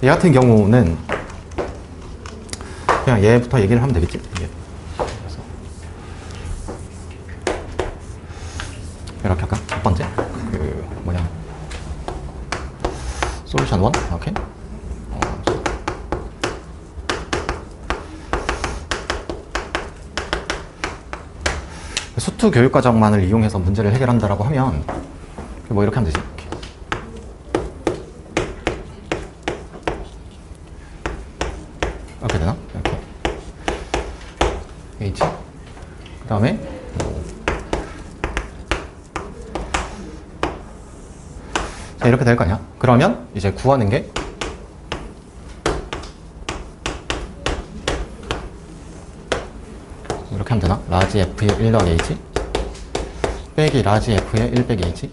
얘 같은 경우는 그냥 얘부터 얘기를 하면 되겠지. 이게. 그래서 이렇게 할까? 첫 번째 그 뭐냐 솔루션 1 오케이. 수투 교육과정만을 이용해서 문제를 해결한다라고 하면 뭐 이렇게 하면 되지. 이렇게 되나? 이렇게 H 그 다음에 자 이렇게 될 거 아니야? 그러면 이제 구하는 게 이렇게 하면 되나? 라지 F의 1 더하기 H 빼기 라지 F의 1 빼기 H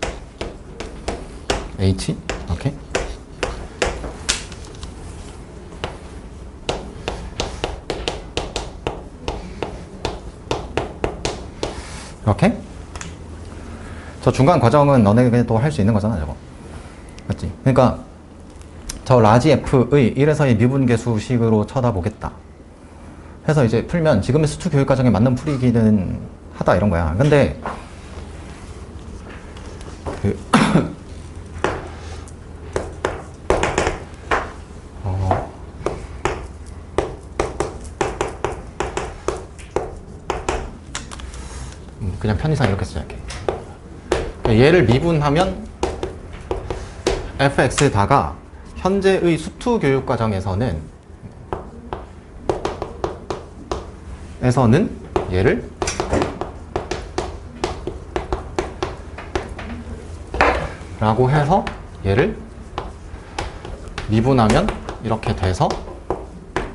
H 오케이. 이렇게 저 중간 과정은 너네도 할 수 있는 거잖아 저거 맞지? 그러니까 저 라지 F의 1에서의 미분계수식으로 쳐다보겠다 해서 이제 풀면 지금의 수투 교육 과정에 맞는 풀이기는 하다 이런 거야. 근데 그 그냥 편의상 이렇게 시작해. 얘를 미분하면 fx다가 현재의 수투 교육 과정에서는 얘를 라고 해서 얘를 미분하면 이렇게 돼서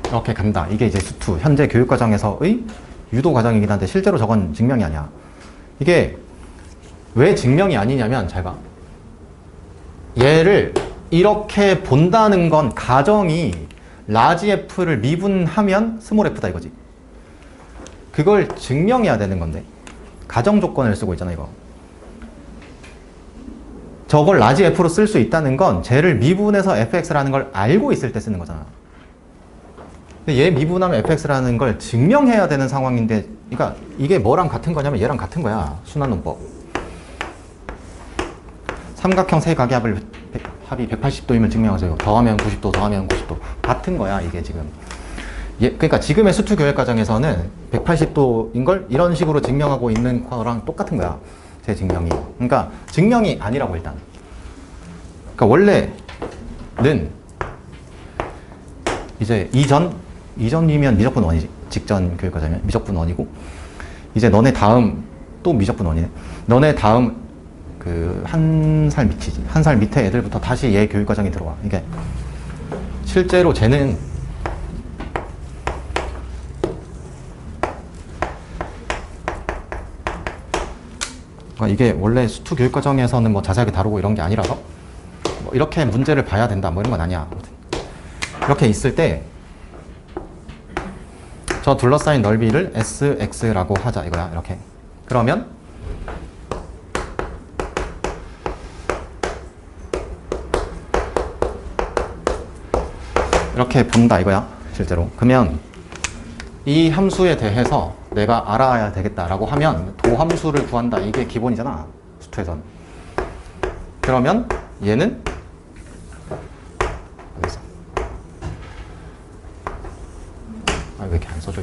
이렇게 간다. 이게 이제 수투 현재 교육 과정에서의 유도 과정이긴 한데 실제로 저건 증명이 아니야. 이게 왜 증명이 아니냐면 잘 봐. 얘를 이렇게 본다는 건 가정이 라지 F를 미분하면 스몰 F다 이거지. 그걸 증명해야 되는 건데 가정 조건을 쓰고 있잖아 이거. 저걸 라지 F로 쓸 수 있다는 건 쟤를 미분해서 fx라는 걸 알고 있을 때 쓰는 거잖아. 근데 얘 미분하면 fx라는 걸 증명해야 되는 상황인데, 그러니까 이게 뭐랑 같은 거냐면 얘랑 같은 거야. 순환논법. 삼각형 세 각의 합이 180도이면 증명하세요. 더하면 90도, 더하면 90도. 같은 거야 이게 지금. 그러니까 지금의 수투 교육 과정에서는 180도인 걸 이런 식으로 증명하고 있는 거랑 똑같은 거야. 제 증명이. 그러니까 증명이 아니라고 일단. 그러니까 원래는 이제 이전이면 미적분 원이지. 직전 교육 과정이면 미적분 원이고, 이제 너네 다음 또 미적분 원이네. 너네 다음 그 한 살 밑이지. 한 살 밑에 애들부터 다시 얘 교육 과정이 들어와. 이게 실제로 쟤는 이게 원래 수투 교육 과정에서는 뭐 자세하게 다루고 이런 게 아니라서 뭐 이렇게 문제를 봐야 된다 뭐 이런 건 아니야. 이렇게 있을 때 저 둘러싸인 넓이를 SX라고 하자 이거야. 이렇게. 그러면 이렇게 본다 이거야. 실제로. 그러면 이 함수에 대해서 내가 알아야 되겠다라고 하면 도함수를 구한다. 이게 기본이잖아. 수투에선. 그러면 얘는 어디 있어? 왜 이렇게 안 써져?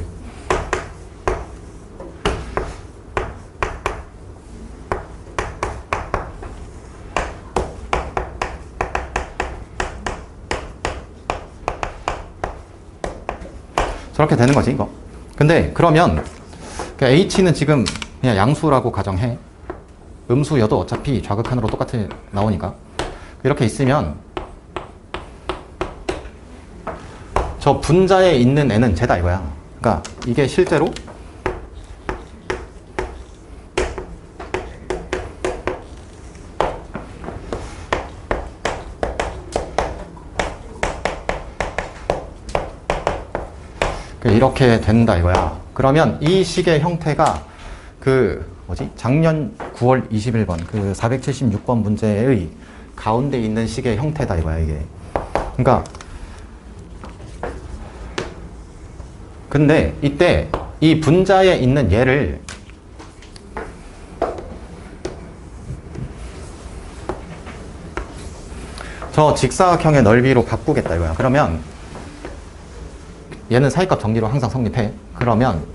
저렇게 되는 거지 이거. 근데 그러면 H는 지금 그냥 양수라고 가정해. 음수여도 어차피 좌극한으로 똑같이 나오니까. 이렇게 있으면 저 분자에 있는 애는 쟤다 이거야. 그러니까 이게 실제로 이렇게 된다 이거야. 그러면 이 식의 형태가 그 뭐지? 작년 9월 21번 그 476번 문제의 가운데 있는 식의 형태다 이거야 이게. 그러니까 근데 이때 이 분자에 있는 얘를 저 직사각형의 넓이로 바꾸겠다 이거야. 그러면 얘는 사이값 정리로 항상 성립해. 그러면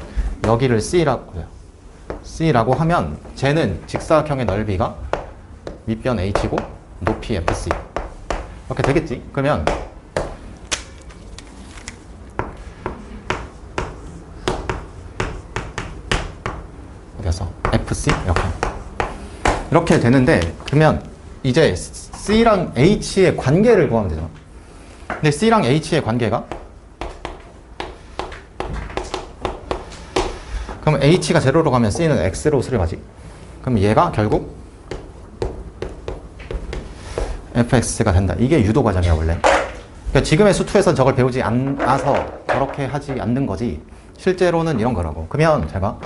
여기를 C라고 하면 쟤는 직사각형의 넓이가 밑변 H고 높이 FC 이렇게 되겠지. 그러면 어디였어? FC 이렇게 되는데, 그러면 이제 C랑 H의 관계를 구하면 되잖아. 근데 C랑 H의 관계가, 그럼 H가 제로로 가면 C는 X로 수렴하지. 그럼 얘가 결국 fx가 된다. 이게 유도 과정이야 원래. 그러니까 지금의 수투에선 저걸 배우지 않아서 저렇게 하지 않는 거지, 실제로는 이런 거라고. 그러면 제가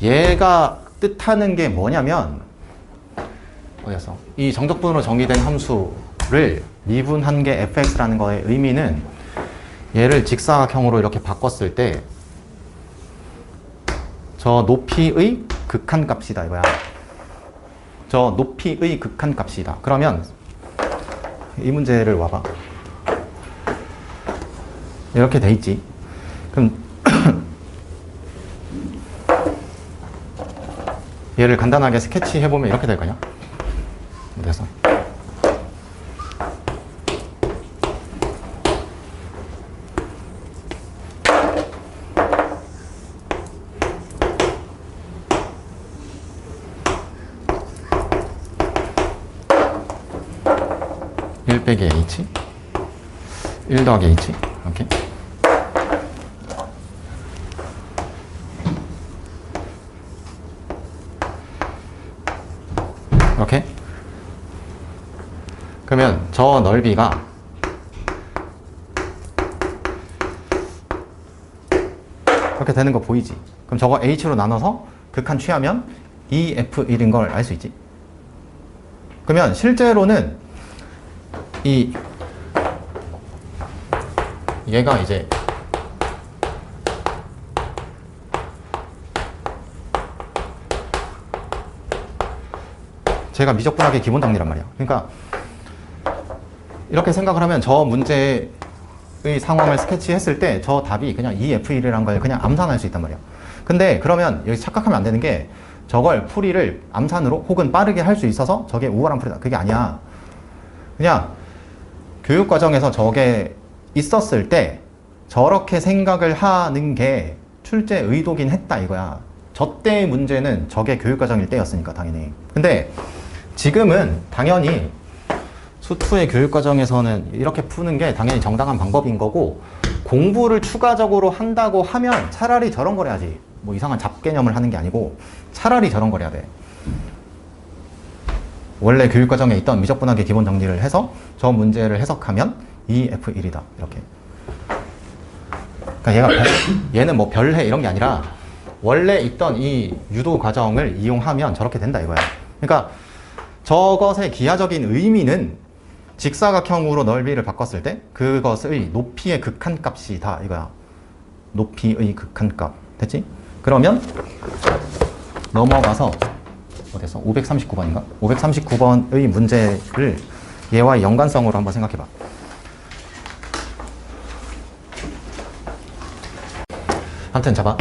얘가 뜻하는 게 뭐냐면, 어디였어? 이 정적분으로 정의된 함수를 미분한 게 fx라는 거의 의미는, 얘를 직사각형으로 이렇게 바꿨을 때 저 높이의 극한값이다 이거야. 저 높이의 극한값이다. 그러면 이 문제를 와봐. 이렇게 돼 있지. 그럼 얘를 간단하게 스케치해보면 이렇게 될 거냐? 그래서 1 빼기 H 1 더하기 H 이렇게. 이렇게. 그러면 저 넓이가 이렇게 되는 거 보이지? 그럼 저거 H로 나눠서 극한 취하면 EF1인 걸 알 수 있지? 그러면 실제로는 얘가 이제 제가 미적분학의 기본 정리란 말이야. 그러니까 이렇게 생각을 하면 저 문제의 상황을 스케치했을 때 저 답이 그냥 EF1이라는 걸 그냥 암산할 수 있단 말이야. 근데 그러면 여기 착각하면 안 되는 게, 저걸 풀이를 암산으로 혹은 빠르게 할 수 있어서 저게 우월한 풀이다, 그게 아니야. 그냥 교육과정에서 저게 있었을 때 저렇게 생각을 하는 게 출제 의도긴 했다 이거야. 저 때의 문제는 저게 교육과정일 때였으니까 당연히. 근데 지금은 당연히 수투의 교육과정에서는 이렇게 푸는 게 당연히 정당한 방법인 거고, 공부를 추가적으로 한다고 하면 차라리 저런 걸 해야지. 뭐 이상한 잡개념을 하는 게 아니고 차라리 저런 걸 해야 돼. 원래 교육과정에 있던 미적분학의 기본 정리를 해서 저 문제를 해석하면 EF1이다 이렇게. 그러니까 얘는 뭐 별해 이런 게 아니라 원래 있던 이 유도 과정을 이용하면 저렇게 된다 이거야. 그러니까 저것의 기하적인 의미는 직사각형으로 넓이를 바꿨을 때 그것의 높이의 극한값이다 이거야. 높이의 극한값. 됐지? 그러면 넘어가서 어디서 539번인가? 539번의 문제를 얘와의 연관성으로 한번 생각해봐. 아무튼 잡아.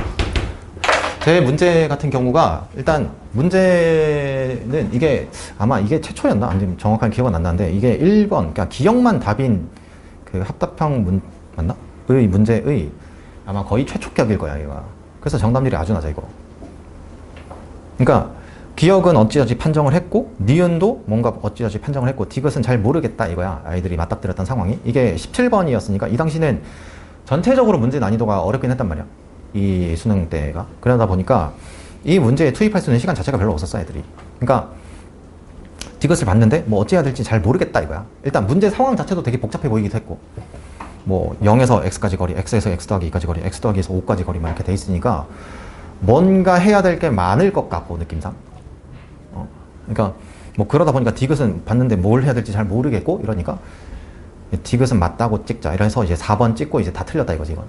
제 문제 같은 경우가, 일단 문제는 이게 아마 이게 최초였나? 아니면 정확한 기억은 안 나는데, 이게 1번, 그러니까 기억만 답인 그 합답형 맞나? 의 문제의 아마 거의 최초격일 거야 이거. 그래서 정답률이 아주 낮아 이거. 그러니까 기억은 어찌어찌 판정을 했고, 니은도 뭔가 어찌어찌 판정을 했고, 디귿은 잘 모르겠다 이거야. 아이들이 맞닥뜨렸던 상황이. 이게 17번이었으니까 이 당시는 전체적으로 문제 난이도가 어렵긴 했단 말이야. 이 수능 때가. 그러다 보니까 이 문제에 투입할 수 있는 시간 자체가 별로 없었어 애들이. 그러니까 디귿을 봤는데 뭐 어찌해야 될지 잘 모르겠다 이거야. 일단 문제 상황 자체도 되게 복잡해 보이기도 했고, 뭐 0에서 x까지 거리, x에서 x 더하기 2까지 거리, x 더하기에서 5까지 거리 막 이렇게 돼 있으니까 뭔가 해야 될 게 많을 것 같고 느낌상. 그러니까 뭐 그러다 보니까 디귿은 봤는데 뭘 해야 될지 잘 모르겠고 이러니까 디귿은 맞다고 찍자 이래서 이제 4번 찍고 이제 다 틀렸다 이거지 이건.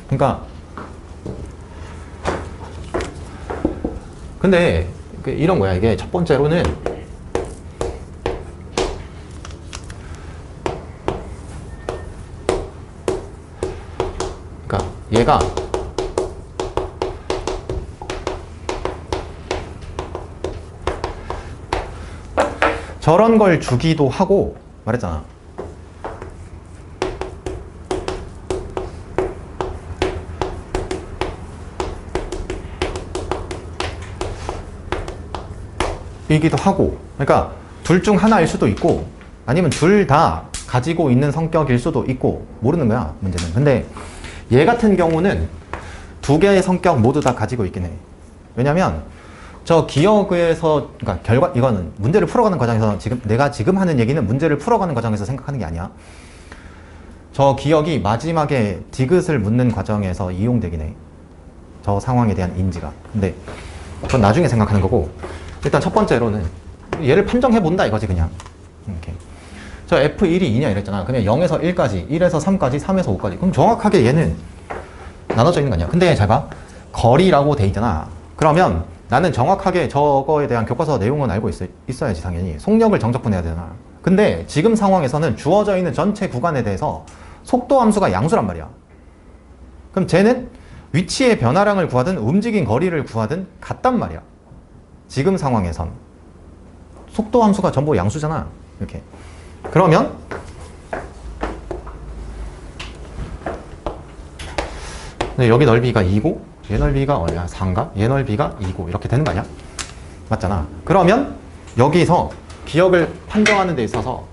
그러니까 근데 이런 거야. 이게 첫 번째로는 그러니까 얘가 저런 걸 주기도 하고 말했잖아. 이기도 하고. 그러니까 둘 중 하나일 수도 있고 아니면 둘 다 가지고 있는 성격일 수도 있고 모르는 거야, 문제는. 근데 얘 같은 경우는 두 개의 성격 모두 다 가지고 있긴 해. 왜냐면 저 기억에서, 그러니까 이거는 문제를 풀어가는 과정에서, 내가 지금 하는 얘기는 문제를 풀어가는 과정에서 생각하는 게 아니야. 저 기억이 마지막에 디귿을 묻는 과정에서 이용되긴 해. 저 상황에 대한 인지가. 근데 그건 나중에 생각하는 거고, 일단 첫 번째로는 얘를 판정해본다 이거지, 그냥. 이렇게. 저 F1이 2냐 이랬잖아. 그냥 0에서 1까지, 1에서 3까지, 3에서 5까지. 그럼 정확하게 얘는 나눠져 있는 거 아니야. 근데 잘 봐. 거리라고 돼 있잖아. 그러면 나는 정확하게 저거에 대한 교과서 내용은 알고 있어야지, 당연히. 속력을 정적분해야 되잖아. 근데 지금 상황에서는 주어져 있는 전체 구간에 대해서 속도 함수가 양수란 말이야. 그럼 쟤는 위치의 변화량을 구하든 움직인 거리를 구하든 같단 말이야. 지금 상황에선. 속도 함수가 전부 양수잖아. 이렇게. 그러면 여기 넓이가 2고 얘 넓이가 얼마야? 4인가? 얘 넓이가 2고 이렇게 되는 거 아니야? 맞잖아. 그러면 여기서 기억을 판정하는 데 있어서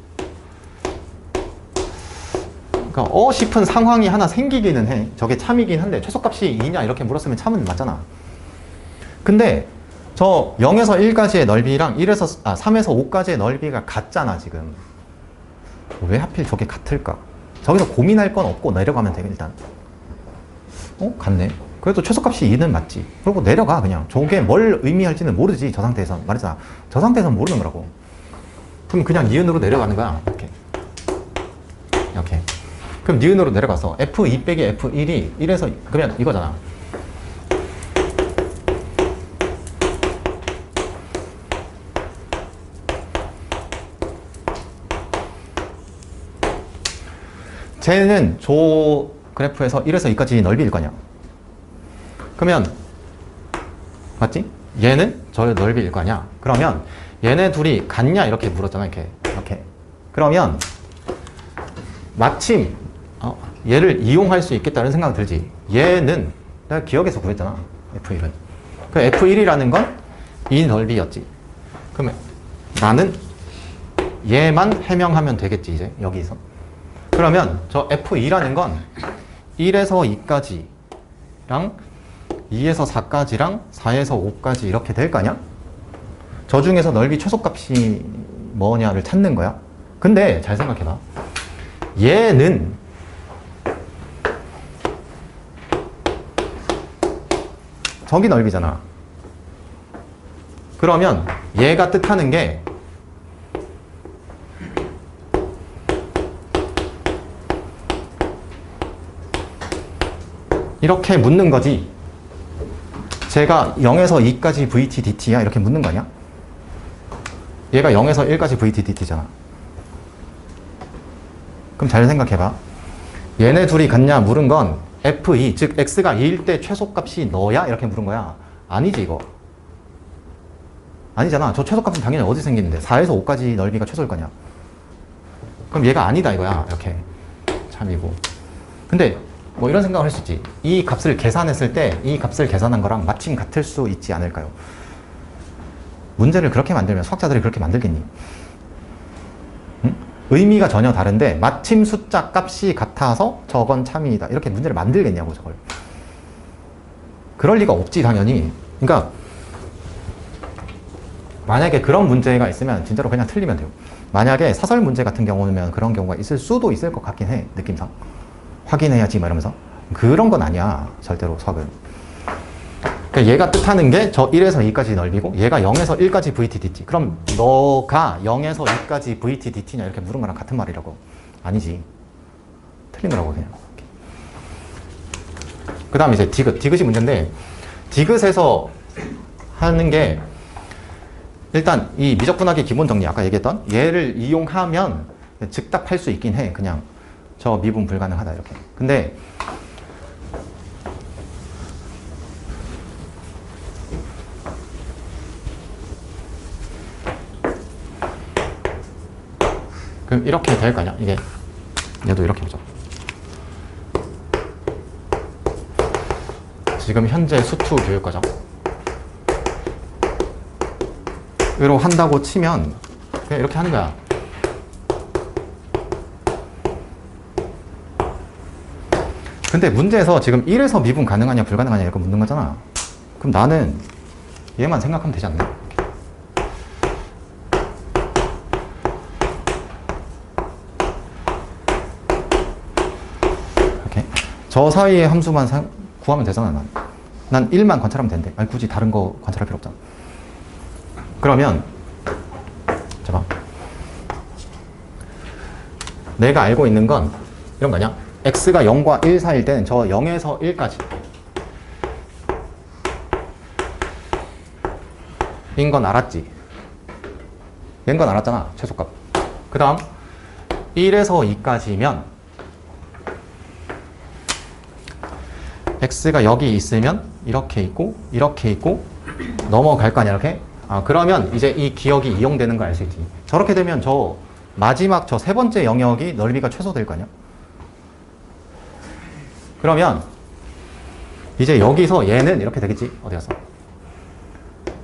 그러니까 싶은 상황이 하나 생기기는 해. 저게 참이긴 한데 최소값이 2냐 이렇게 물었으면 참은 맞잖아. 근데 저 0에서 1까지의 넓이랑 3에서 5까지의 넓이가 같잖아, 지금. 왜 하필 저게 같을까? 저기서 고민할 건 없고 내려가면 돼, 일단. 같네. 그래도 최소값이 2는 맞지. 그리고 내려가, 그냥. 저게 뭘 의미할지는 모르지, 저 상태에선. 말했잖아. 저 상태에선 모르는 거라고. 그럼 그냥 니은으로 내려가는 거야. 이렇게. 이렇게. 그럼 니은으로 내려가서 F2 빼기 F1이 1에서, 그러면 이거잖아. 쟤는 저 그래프에서 1에서 2까지 넓이일 거냐? 그러면 맞지? 얘는 저 넓이일 거냐? 그러면 얘네 둘이 같냐? 이렇게 물었잖아. 이렇게. 그러면 마침 얘를 이용할 수 있겠다는 생각이 들지. 얘는 내가 기억에서 구했잖아. F1은. 그 F1이라는 건 이 넓이였지. 그러면 나는 얘만 해명하면 되겠지, 이제 여기서. 그러면 저 F2라는 건 1에서 2까지랑 2에서 4까지랑 4에서 5까지 이렇게 될 거 아니야? 저 중에서 넓이 최소값이 뭐냐를 찾는 거야. 근데 잘 생각해봐. 얘는 저기 넓이잖아. 그러면 얘가 뜻하는 게 이렇게 묻는 거지. 제가 0에서 2까지 VT, DT야? 이렇게 묻는 거 아니야? 얘가 0에서 1까지 VT, DT잖아. 그럼 잘 생각해봐. 얘네 둘이 같냐 물은 건 F2, 즉 X가 2일 때 최소값이 너야? 이렇게 물은 거야. 아니지, 이거. 아니잖아. 저 최소값은 당연히 어디 생기는데 4에서 5까지 넓이가 최소일 거냐. 그럼 얘가 아니다 이거야. 이렇게. 참이고. 근데 뭐 이런 생각을 할 수 있지. 이 값을 계산했을 때 이 값을 계산한 거랑 마침 같을 수 있지 않을까요? 문제를 그렇게 만들면 수학자들이 그렇게 만들겠니? 응? 의미가 전혀 다른데 마침 숫자 값이 같아서 저건 참이다. 이렇게 문제를 만들겠냐고, 저걸. 그럴 리가 없지, 당연히. 그러니까 만약에 그런 문제가 있으면 진짜로 그냥 틀리면 돼요. 만약에 사설 문제 같은 경우는 그런 경우가 있을 수도 있을 것 같긴 해, 느낌상. 확인해야지 막 이러면서. 그런 건 아니야, 절대로 수학은. 그러니까 얘가 뜻하는 게 저 1에서 2까지 넓이고 얘가 0에서 1까지 VT, DT. 그럼 너가 0에서 2까지 VT, DT냐 이렇게 물은 거랑 같은 말이라고. 아니지. 틀린 거라고 그냥. 그 다음에 이제 디귿. 디귿이 문제인데 디귿에서 하는 게 일단 이 미적분학의 기본 정리 아까 얘기했던 얘를 이용하면 즉답할 수 있긴 해. 그냥 저 미분 불가능하다 이렇게. 근데 그럼 이렇게 될 거 아니야? 이게 얘도 이렇게 보자. 지금 현재 수투 교육과정 으로 한다고 치면 그냥 이렇게 하는 거야. 근데 문제에서 지금 1에서 미분 가능하냐 불가능하냐 이렇게 묻는 거잖아. 그럼 나는 얘만 생각하면 되지 않나? 이렇게 저 사이의 함수만 구하면 되잖아. 난 1만 관찰하면 된대. 아니 굳이 다른 거 관찰할 필요 없잖아. 그러면 잠깐 내가 알고 있는 건 이런 거 아니야? x가 0과 1 사이일 때는 저 0에서 1까지 인 건 알았지? 인 건 알았잖아. 최소값. 그 다음 1에서 2까지면 x가 여기 있으면 이렇게 있고 이렇게 있고 넘어갈 거 아니야 이렇게? 아 그러면 이제 이 기억이 이용되는 걸 알 수 있지. 저렇게 되면 저 마지막 저 세 번째 영역이 넓이가 최소될 거 아니야? 그러면 이제 여기서 얘는 이렇게 되겠지. 어디 갔어?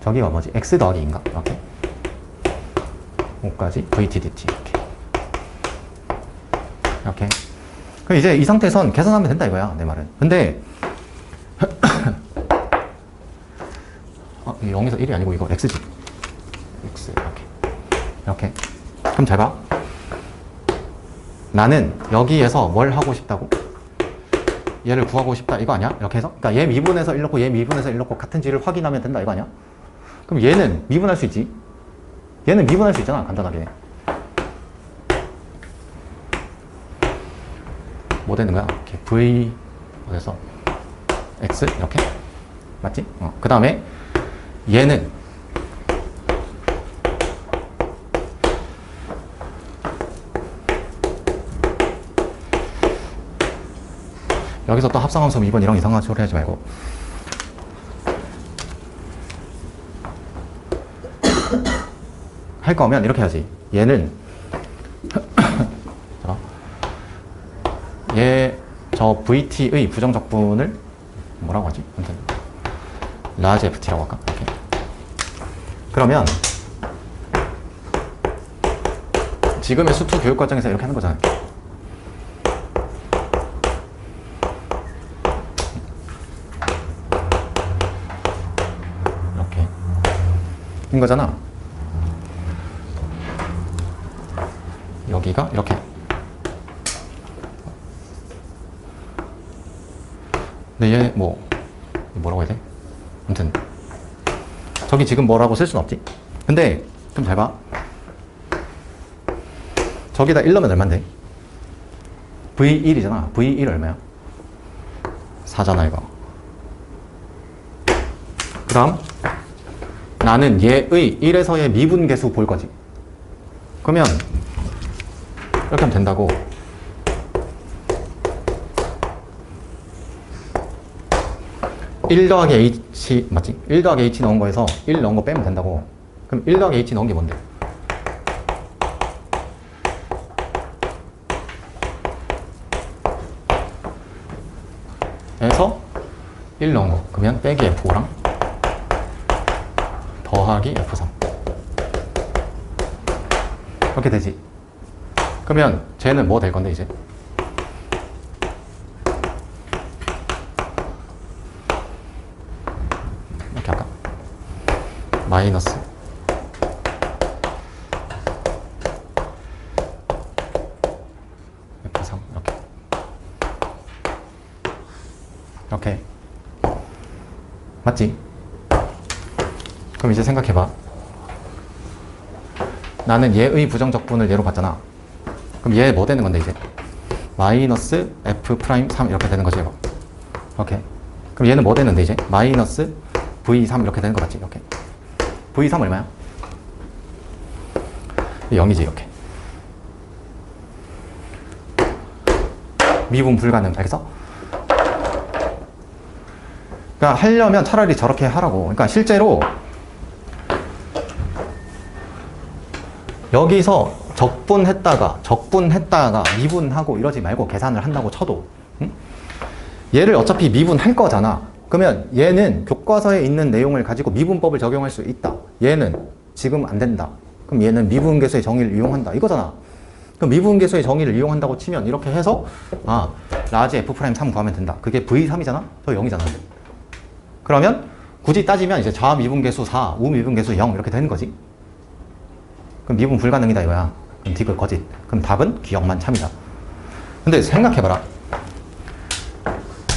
저기가 뭐지? x 더하기 2인가? 이렇게 5까지 vt dt 이렇게 그럼 이제 이 상태에선 계산하면 된다 이거야 내 말은. 근데 0에서 1이 아니고 이거 x지. x 이렇게 그럼 잘 봐. 나는 여기에서 뭘 하고 싶다고? 얘를 구하고 싶다 이거 아니야? 이렇게 해서 그러니까 얘 미분해서 1 넣고 얘 미분해서 1 넣고 같은지를 확인하면 된다 이거 아니야? 그럼 얘는 미분할 수 있지. 얘는 미분할 수 있잖아 간단하게. 뭐 되는 거야? 이렇게 v 어디서 x 이렇게 맞지? 그 다음에 얘는 여기서 또 합성함수 이번 이런 이상한 소리 하지 말고 할 거면 이렇게 해야지. 얘는 얘 저 vt의 부정적분을 뭐라고 하지? 아무튼 라지 ft라고 할까? 이렇게. 그러면 지금의 수투 교육 과정에서 이렇게 하는 거잖아요. 이렇게 인 거잖아. 여기가 이렇게. 근데 얘 뭐라고 해야 돼? 아무튼 저기 지금 뭐라고 쓸 순 없지. 근데 좀 잘 봐. 저기다 1 넣으면 얼만데? V1이잖아. V1 얼마야? 4잖아 이거. 그 다음 나는 얘의 1에서의 미분계수 볼 거지. 그러면 이렇게 하면 된다고. (1 더하기 h) 맞지? 1 더하기 h 넣은 거에서 1 넣은 거 빼면 된다고. 그럼 1 더하기 h 넣은 게 뭔데? 에서 1 넣은 거. 그러면 빼기 f5랑 더하기 f3 이렇게 되지. 그러면 쟤는 뭐 될 건데 이제? 이렇게 할까? 마이너스 F3 이렇게 맞지? 그럼 이제 생각해봐. 나는 얘의 부정적분을 얘로 봤잖아. 그럼 얘 뭐 되는 건데 이제? 마이너스 F'3 이렇게 되는 거지 이거. 이렇게. 그럼 얘는 뭐 되는데 이제? 마이너스 V3 이렇게 되는 거 맞지? 이렇게. V3 얼마야? 0이지 이렇게. 미분 불가능. 알겠어? 그러니까 하려면 차라리 저렇게 하라고. 그러니까 실제로 여기서 적분했다가 미분하고 이러지 말고 계산을 한다고 쳐도, 응? 얘를 어차피 미분할 거잖아. 그러면 얘는 교과서에 있는 내용을 가지고 미분법을 적용할 수 있다. 얘는 지금 안 된다. 그럼 얘는 미분계수의 정의를 이용한다. 이거잖아. 그럼 미분계수의 정의를 이용한다고 치면 이렇게 해서 라지 F'3 구하면 된다. 그게 V3이잖아? 저 0이잖아. 그러면 굳이 따지면 이제 좌미분계수 4, 우미분계수 0 이렇게 되는 거지. 그럼 미분 불가능이다 이거야. 그럼 디귿 거짓. 그럼 답은 기억만 참이다. 근데 생각해봐라.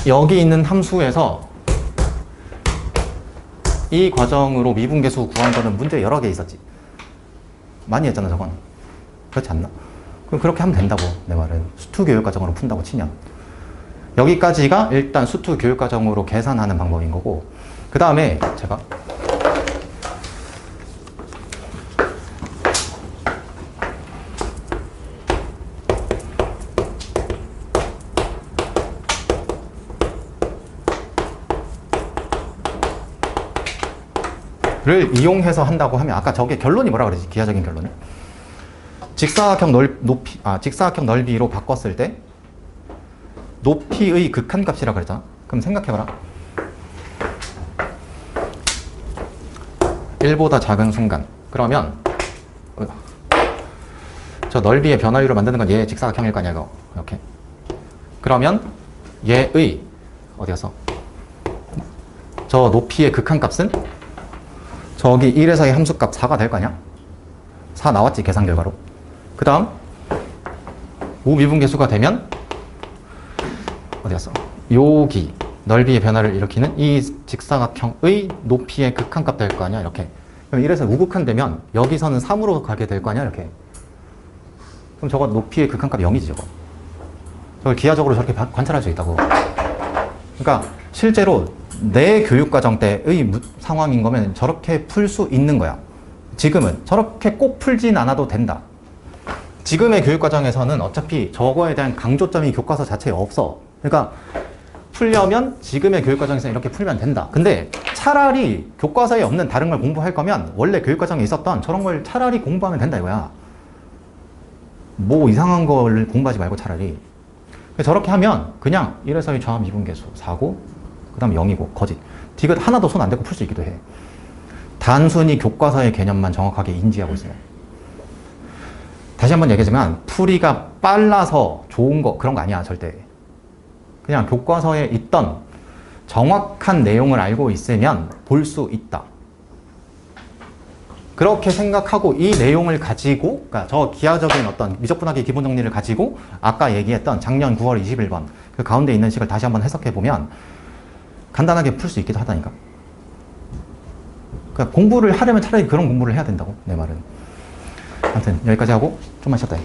여기 있는 함수에서 이 과정으로 미분계수 구한 거는 문제 여러 개 있었지. 많이 했잖아 저건. 그렇지 않나? 그럼 그렇게 하면 된다고 내 말은. 수투 교육과정으로 푼다고 치면. 여기까지가 일단 수투 교육과정으로 계산하는 방법인 거고, 그 다음에 제가 를 이용해서 한다고 하면, 아까 저게 결론이 뭐라 그러지? 기하적인 결론이 직사각형 넓이로 바꿨을 때 높이의 극한값이라 그랬잖아. 그럼 생각해봐라. 1보다 작은 순간, 그러면 저 넓이의 변화율을 만드는 건 얘 직사각형일 거 아니야 이거. 이렇게. 그러면 얘의 어디 갔어? 저 높이의 극한값은 저기 1에서의 함수값 4가 될 거 아니야? 4 나왔지 계산 결과로. 그 다음 우미분계수가 되면 어디 갔어? 여기 넓이의 변화를 일으키는 이 직사각형의 높이의 극한값 될 거 아니야 이렇게. 그럼 1에서 우극한 되면 여기서는 3으로 가게 될 거 아니야 이렇게. 그럼 저거 높이의 극한값 0이지 저거. 저걸 기하적으로 저렇게 관찰할 수 있다고. 그러니까 실제로 내 교육과정 때의 상황인 거면 저렇게 풀 수 있는 거야. 지금은 저렇게 꼭 풀진 않아도 된다. 지금의 교육과정에서는 어차피 저거에 대한 강조점이 교과서 자체에 없어. 그러니까 풀려면 지금의 교육과정에서 이렇게 풀면 된다. 근데 차라리 교과서에 없는 다른 걸 공부할 거면 원래 교육과정에 있었던 저런 걸 차라리 공부하면 된다 이거야. 뭐 이상한 걸 공부하지 말고 차라리. 저렇게 하면 그냥 1에서의 좌미분계수 4고 그 다음 0이고 거짓. 디귿 하나도 손 안 대고 풀 수 있기도 해. 단순히 교과서의 개념만 정확하게 인지하고 있어요. 다시 한번 얘기하지만 풀이가 빨라서 좋은 거 그런 거 아니야 절대. 그냥 교과서에 있던 정확한 내용을 알고 있으면 볼 수 있다. 그렇게 생각하고 이 내용을 가지고, 그러니까 저 기하적인 어떤 미적분학의 기본 정리를 가지고 아까 얘기했던 작년 9월 21번 그 가운데 있는 식을 다시 한번 해석해 보면 간단하게 풀 수 있기도 하다니까. 그러니까 공부를 하려면 차라리 그런 공부를 해야 된다고 내 말은. 아무튼 여기까지 하고 좀만 쉬었다 해.